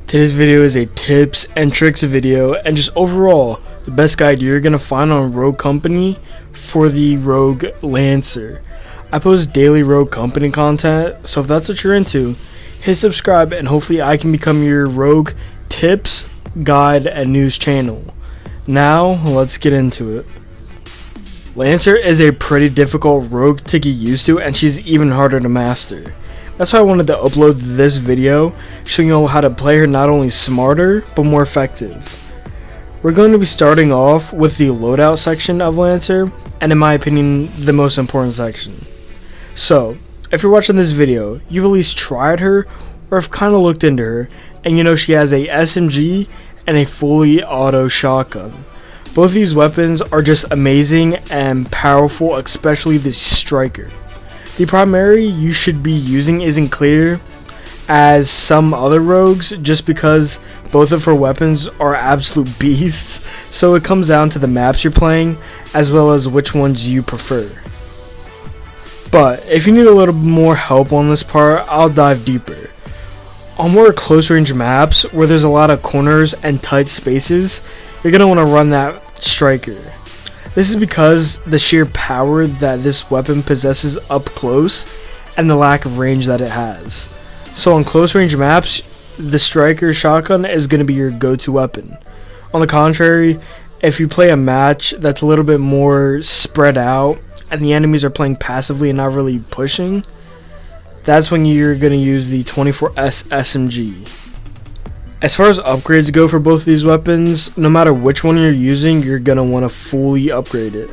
Today's video is a tips and tricks video and just overall the best guide you're gonna find on Rogue Company for the Rogue Lancer. I post daily Rogue Company content, so if that's what you're into, hit subscribe and hopefully I can become your Rogue tips, guide, and news channel. Now let's get into it. Lancer is a pretty difficult rogue to get used to, and she's even harder to master. That's why I wanted to upload this video showing you all how to play her not only smarter but more effective. We're going to be starting off with the loadout section of Lancer, and in my opinion the most important section. So if you're watching this video, you've at least tried her or have kind of looked into her, and you know she has a SMG and a fully auto shotgun. Both these weapons are just amazing and powerful, especially the striker. The primary you should be using isn't clear as some other rogues just because both of her weapons are absolute beasts, so it comes down to the maps you're playing as well as which ones you prefer. But if you need a little more help on this part, I'll dive deeper. On more close range maps where there's a lot of corners and tight spaces, you're going to want to run that striker. This is because the sheer power that this weapon possesses up close and the lack of range that it has. So on close range maps, the striker shotgun is going to be your go-to weapon. On the contrary, if you play a match that's a little bit more spread out and the enemies are playing passively and not really pushing, that's when you're going to use the 24S SMG. As far as upgrades go for both of these weapons, no matter which one you're using, you're going to want to fully upgrade it.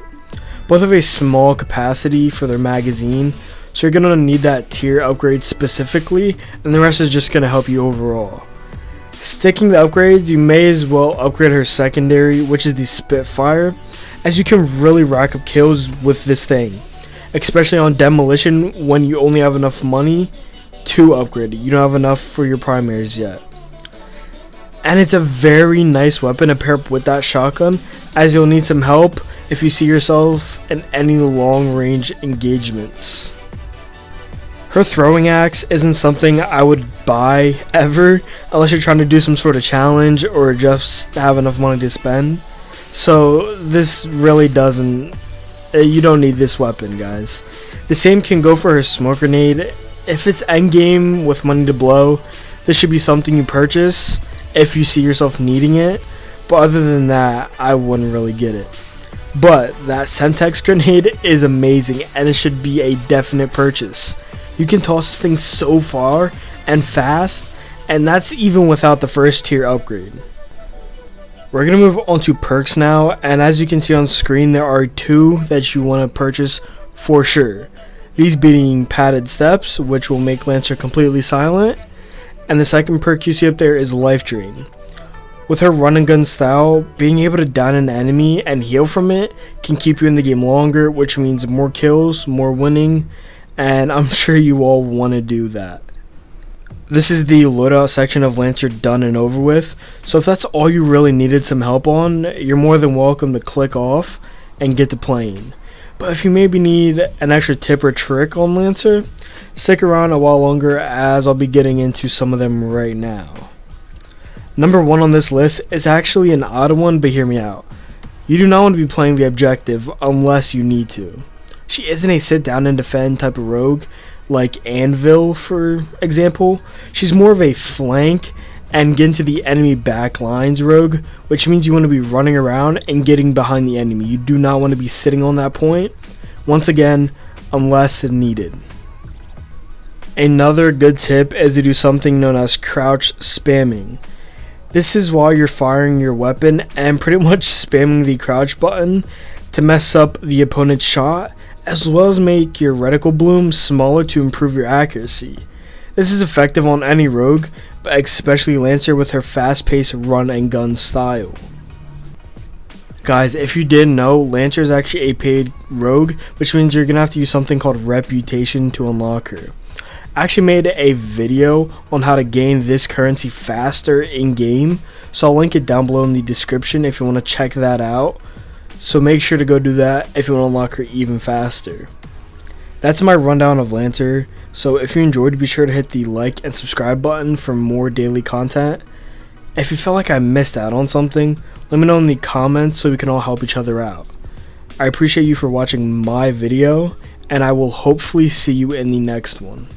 Both have a small capacity for their magazine, so you're going to need that tier upgrade specifically, and the rest is just going to help you overall. Sticking to upgrades, you may as well upgrade her secondary, which is the Spitfire, as you can really rack up kills with this thing, especially on demolition when you only have enough money to upgrade it. You don't have enough for your primaries yet. And it's a very nice weapon to pair up with that shotgun, as you'll need some help if you see yourself in any long range engagements. Her throwing axe isn't something I would buy ever unless you're trying to do some sort of challenge or just have enough money to spend. So this really doesn't, you don't need this weapon, guys. The same can go for her smoke grenade. If it's endgame with money to blow, this should be something you purchase if you see yourself needing it, but other than that, I wouldn't really get it. But that Semtex grenade is amazing and it should be a definite purchase. You can toss this thing so far and fast, and that's even without the first tier upgrade. We're going to move on to perks now, and as you can see on screen, there are two that you want to purchase for sure. These being padded steps, which will make Lancer completely silent, and the second perk you see up there is life drain. With her run and gun style, being able to down an enemy and heal from it can keep you in the game longer, which means more kills, more winning, and I'm sure you all want to do that. This is the loadout section of Lancer done and over with, so if that's all you really needed some help on, you're more than welcome to click off and get to playing. But if you maybe need an extra tip or trick on Lancer, stick around a while longer as I'll be getting into some of them right now. Number 1 on this list is actually an odd one, but hear me out. You do not want to be playing the objective unless you need to. She isn't a sit down and defend type of rogue like Anvil, for example. She's more of a flank and get into the enemy back lines rogue, which means you want to be running around and getting behind the enemy. You do not want to be sitting on that point, once again, unless needed. Another good tip is to do something known as crouch spamming. This is while you're firing your weapon and pretty much spamming the crouch button to mess up the opponent's shot, as well as make your reticle bloom smaller to improve your accuracy. This is effective on any rogue, but especially Lancer with her fast-paced run and gun style. Guys, if you didn't know, Lancer is actually a paid rogue, which means you're going to have to use something called reputation to unlock her. I actually made a video on how to gain this currency faster in game, so I'll link it down below in the description if you want to check that out. So make sure to go do that if you want to unlock her even faster. That's my rundown of Lancer, so if you enjoyed, be sure to hit the like and subscribe button for more daily content. If you feel like I missed out on something, let me know in the comments so we can all help each other out. I appreciate you for watching my video, and I will hopefully see you in the next one.